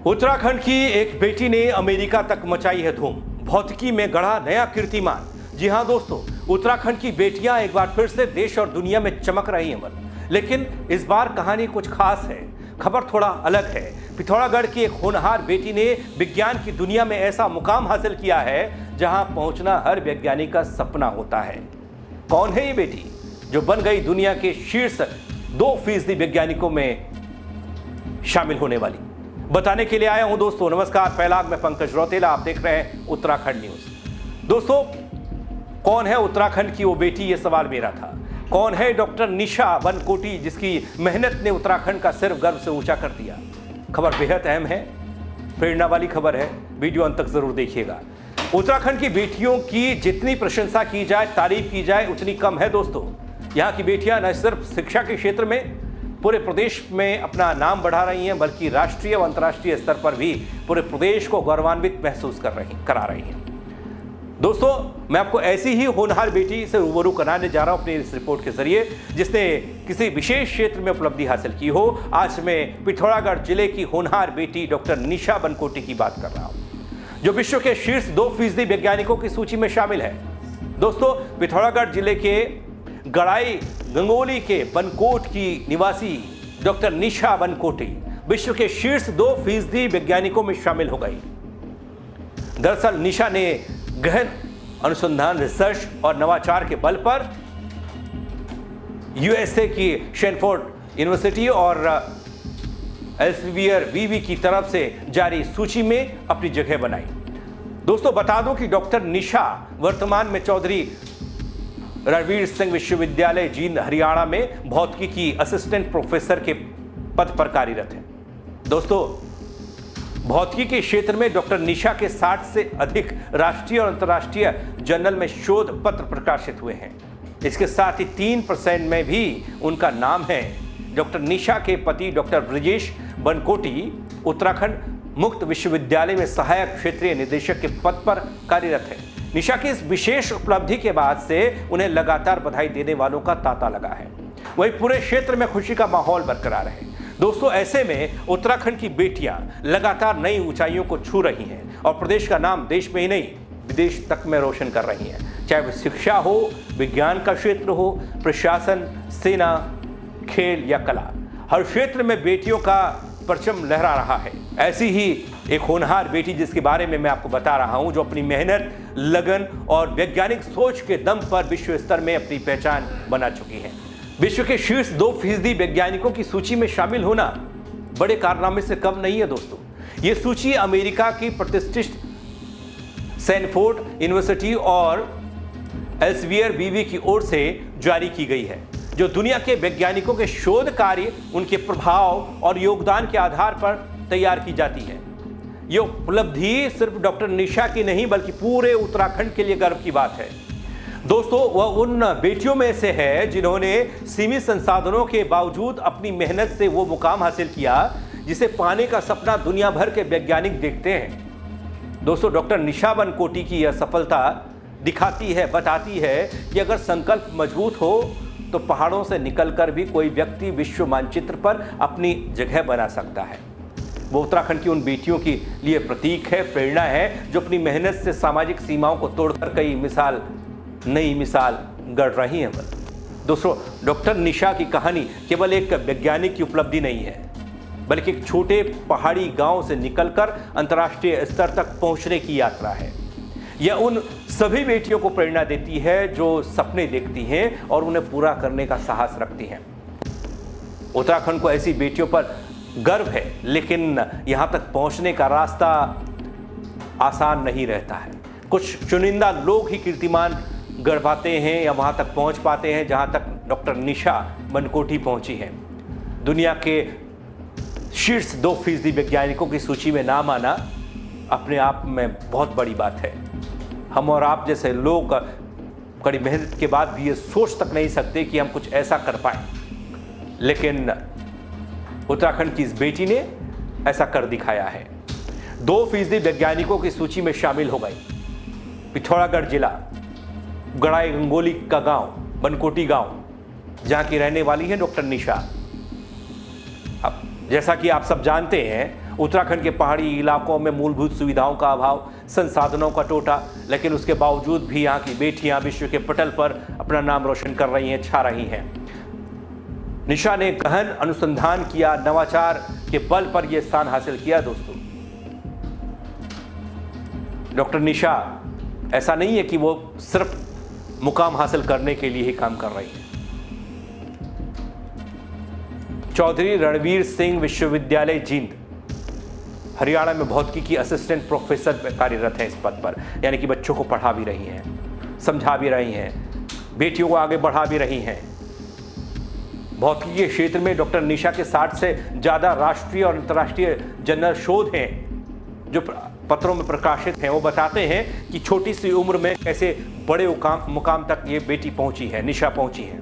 उत्तराखंड की एक बेटी ने अमेरिका तक मचाई है धूम, भौतिकी में गढ़ा नया कीर्तिमान। जी हां दोस्तों, उत्तराखंड की बेटियां एक बार फिर से देश और दुनिया में चमक रही हैं। लेकिन इस बार कहानी कुछ खास है, खबर थोड़ा अलग है। पिथौरागढ़ की एक होनहार बेटी ने विज्ञान की दुनिया में ऐसा मुकाम हासिल किया है जहां पहुंचना हर वैज्ञानिक का सपना होता है। कौन है ये बेटी जो बन गई दुनिया के शीर्ष 2% वैज्ञानिकों में शामिल होने वाली? बताने के लिए आया हूं दोस्तों। नमस्कार, पहला मैं पंकज रौतेला, आप देख रहे हैं उत्तराखंड न्यूज। दोस्तों, कौन है उत्तराखंड की वो बेटी, ये सवाल मेरा था। कौन है डॉक्टर निशा बनकोटी, जिसकी मेहनत ने उत्तराखंड का सिर गर्व से ऊंचा कर दिया? खबर बेहद अहम है, प्रेरणा वाली खबर है, वीडियो अंत तक जरूर देखिएगा। उत्तराखंड की बेटियों की जितनी प्रशंसा की जाए, तारीफ की जाए, उतनी कम है दोस्तों। यहाँ की बेटियां न सिर्फ शिक्षा के क्षेत्र में पूरे प्रदेश में अपना नाम बढ़ा रही हैं, बल्कि राष्ट्रीय व अंतर्राष्ट्रीय स्तर पर भी पूरे प्रदेश को गौरवान्वित महसूस करा रही हैं। दोस्तों, मैं आपको ऐसी ही होनहार बेटी से रूबरू कराने जा रहा हूं अपनी इस रिपोर्ट के जरिए, जिसने किसी विशेष क्षेत्र में उपलब्धि हासिल की हो। आज मैं पिथौरागढ़ जिले की होनहार बेटी डॉक्टर निशा बनकोटी की बात कर रहा हूं, जो विश्व के शीर्ष 2% वैज्ञानिकों की सूची में शामिल है। दोस्तों, पिथौरागढ़ जिले के गड़ाई गंगोली के बनकोट की निवासी डॉक्टर निशा बनकोटी विश्व के शीर्ष 2% वैज्ञानिकों में शामिल हो गई। दरअसल निशा ने गहन अनुसंधान, रिसर्च और नवाचार के बल पर यूएसए की स्टैनफोर्ड यूनिवर्सिटी और एल्सेवियर वीवी की तरफ से जारी सूची में अपनी जगह बनाई। दोस्तों, बता दूं कि डॉक्टर निशा वर्तमान में चौधरी रणवीर सिंह विश्वविद्यालय जींद हरियाणा में भौतिकी की असिस्टेंट प्रोफेसर के पद पर कार्यरत हैं। दोस्तों, भौतिकी के क्षेत्र में डॉक्टर निशा के 60 से अधिक राष्ट्रीय और अंतर्राष्ट्रीय जर्नल में शोध पत्र प्रकाशित हुए हैं। इसके साथ ही 3% में भी उनका नाम है। डॉक्टर निशा के पति डॉक्टर ब्रजेश बनकोटी उत्तराखंड मुक्त विश्वविद्यालय में सहायक क्षेत्रीय निदेशक के पद पर कार्यरत है। निशा की इस विशेष उपलब्धि के बाद से उन्हें लगातार बधाई देने वालों का तांता लगा है। वहीं पूरे क्षेत्र में खुशी का माहौल बरकरार है। दोस्तों, ऐसे में उत्तराखंड की बेटियां लगातार नई ऊंचाइयों को छू रही हैं और प्रदेश का नाम देश में ही नहीं, विदेश तक में रोशन कर रही हैं। चाहे वह शिक्षा हो, विज्ञान का क्षेत्र हो, प्रशासन, सेना, खेल या कला, हर क्षेत्र में बेटियों का परचम लहरा रहा है। ऐसी ही एक होनहार बेटी जिसके बारे में मैं आपको बता रहा हूं, जो अपनी मेहनत, लगन और वैज्ञानिक सोच के दम पर विश्व स्तर में अपनी पहचान बना चुकी है। विश्व के शीर्ष 2% वैज्ञानिकों की सूची में शामिल होना बड़े कारनामे से कम नहीं है दोस्तों। यह सूची अमेरिका की प्रतिष्ठित स्टैनफोर्ड यूनिवर्सिटी और एल्सेवियर वीवी की ओर से जारी की गई है, जो दुनिया के वैज्ञानिकों के शोध कार्य, उनके प्रभाव और योगदान के आधार पर तैयार की जाती है। यह उपलब्धि सिर्फ डॉक्टर निशा की नहीं, बल्कि पूरे उत्तराखंड के लिए गर्व की बात है। दोस्तों, वह उन बेटियों में से है जिन्होंने सीमित संसाधनों के बावजूद अपनी मेहनत से वो मुकाम हासिल किया जिसे पाने का सपना दुनिया भर के वैज्ञानिक देखते हैं। दोस्तों, डॉक्टर निशा बनकोटी की यह सफलता दिखाती है, बताती है कि अगर संकल्प मजबूत हो तो पहाड़ों से निकलकर भी कोई व्यक्ति विश्व मानचित्र पर अपनी जगह बना सकता है। वो उत्तराखंड की उन बेटियों के लिए प्रतीक है, प्रेरणा है, जो अपनी मेहनत से सामाजिक सीमाओं को तोड़कर नई मिसाल गढ़ रही हैं। दोस्तों, डॉक्टर निशा की कहानी केवल एक वैज्ञानिक की उपलब्धि नहीं है, बल्कि एक छोटे पहाड़ी गांव से निकलकर अंतर्राष्ट्रीय स्तर तक पहुंचने की यात्रा है। यह उन सभी बेटियों को प्रेरणा देती है जो सपने देखती हैं और उन्हें पूरा करने का साहस रखती हैं। उत्तराखंड को ऐसी बेटियों पर गर्व है, लेकिन यहां तक पहुंचने का रास्ता आसान नहीं रहता है। कुछ चुनिंदा लोग ही कीर्तिमान गढ़ पाते हैं या वहां तक पहुंच पाते हैं जहां तक डॉक्टर निशा बनकोटी पहुंची है। दुनिया के शीर्ष 2% वैज्ञानिकों की सूची में नाम आना अपने आप में बहुत बड़ी बात है। हम और आप जैसे लोग कड़ी मेहनत के बाद भी ये सोच तक नहीं सकते कि हम कुछ ऐसा कर पाएं, लेकिन उत्तराखंड की इस बेटी ने ऐसा कर दिखाया है। 2% वैज्ञानिकों की सूची में शामिल हो गई पिथौरागढ़ जिला, गड़ाई गंगोली का गांव, बनकोटी गांव, जहां की रहने वाली है डॉक्टर निशा। अब जैसा कि आप सब जानते हैं, उत्तराखंड के पहाड़ी इलाकों में मूलभूत सुविधाओं का अभाव, संसाधनों का टोटा, लेकिन उसके बावजूद भी यहाँ की बेटियां विश्व के पटल पर अपना नाम रोशन कर रही हैं, छा रही हैं। निशा ने गहन अनुसंधान किया, नवाचार के बल पर यह स्थान हासिल किया। दोस्तों, डॉक्टर निशा ऐसा नहीं है कि वो सिर्फ मुकाम हासिल करने के लिए ही काम कर रही है। चौधरी रणवीर सिंह विश्वविद्यालय जींद, हरियाणा में भौतिकी की असिस्टेंट प्रोफेसर कार्यरत हैं इस पद पर, यानी कि बच्चों को पढ़ा भी रही हैं, समझा भी रही हैं, बेटियों को आगे बढ़ा भी रही हैं। भौतिकी के क्षेत्र में डॉक्टर निशा के 60 से ज़्यादा राष्ट्रीय और अंतर्राष्ट्रीय जर्नल शोध हैं जो पत्रों में प्रकाशित हैं। वो बताते हैं कि छोटी सी उम्र में कैसे बड़े मुकाम तक ये बेटी पहुंची है, निशा पहुंची है।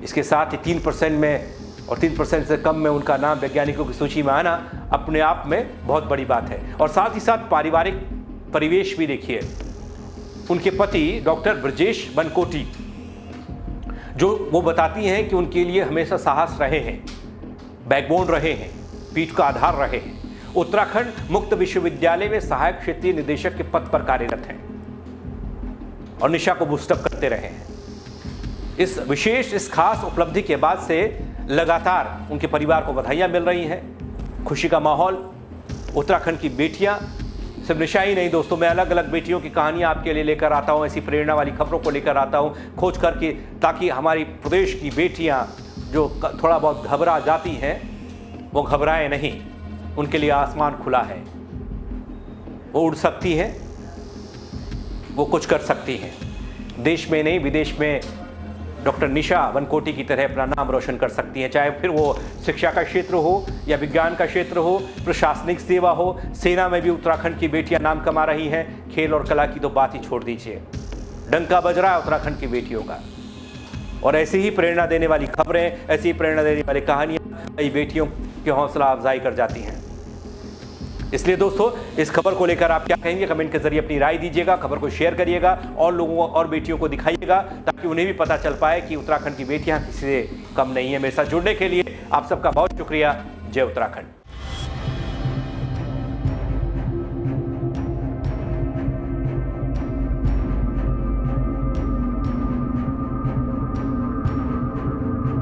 इसके साथ ही 3% में और 3% से कम में उनका नाम वैज्ञानिकों की सूची में आना अपने आप में बहुत बड़ी बात है। और साथ ही साथ पारिवारिक परिवेश भी देखिए। उनके पति डॉक्टर ब्रजेश बनकोटी, जो वो बताती हैं कि उनके लिए हमेशा साहस रहे हैं, बैकबोन रहे हैं, पीठ का आधार रहे हैं। उत्तराखंड मुक्त विश्वविद्यालय में सहायक क्षेत्रीय निदेशक के पद पर कार्यरत हैं और निशा को बूस्टअप करते रहे हैं। इस खास उपलब्धि के बाद से लगातार उनके परिवार को बधाइयां मिल रही हैं, खुशी का माहौल। उत्तराखंड की बेटियां, सिर्फ निशा ही नहीं दोस्तों, मैं अलग अलग बेटियों की कहानियां आपके लिए लेकर आता हूं, ऐसी प्रेरणा वाली खबरों को लेकर आता हूं खोज करके, ताकि हमारी प्रदेश की बेटियां जो थोड़ा बहुत घबरा जाती हैं वो घबराएं नहीं। उनके लिए आसमान खुला है, वो उड़ सकती हैं, वो कुछ कर सकती हैं। देश में नहीं विदेश में डॉक्टर निशा वनकोटी की तरह अपना नाम रोशन कर सकती हैं, चाहे फिर वो शिक्षा का क्षेत्र हो या विज्ञान का क्षेत्र हो, प्रशासनिक सेवा हो। सेना में भी उत्तराखंड की बेटियां नाम कमा रही हैं। खेल और कला की तो बात ही छोड़ दीजिए, डंका बज रहा है उत्तराखंड की बेटियों का। और ऐसी ही प्रेरणा देने वाली खबरें, ऐसी ही प्रेरणा देने वाली कहानियां कई बेटियों की हौसला अफजाई कर जाती हैं। इसलिए दोस्तों, इस खबर को लेकर आप क्या कहेंगे, कमेंट के जरिए अपनी राय दीजिएगा, खबर को शेयर करिएगा और लोगों और बेटियों को दिखाइएगा, ताकि उन्हें भी पता चल पाए कि उत्तराखंड की बेटियां किसी से कम नहीं है। मेरे साथ जुड़ने के लिए आप सबका बहुत शुक्रिया। जय उत्तराखंड।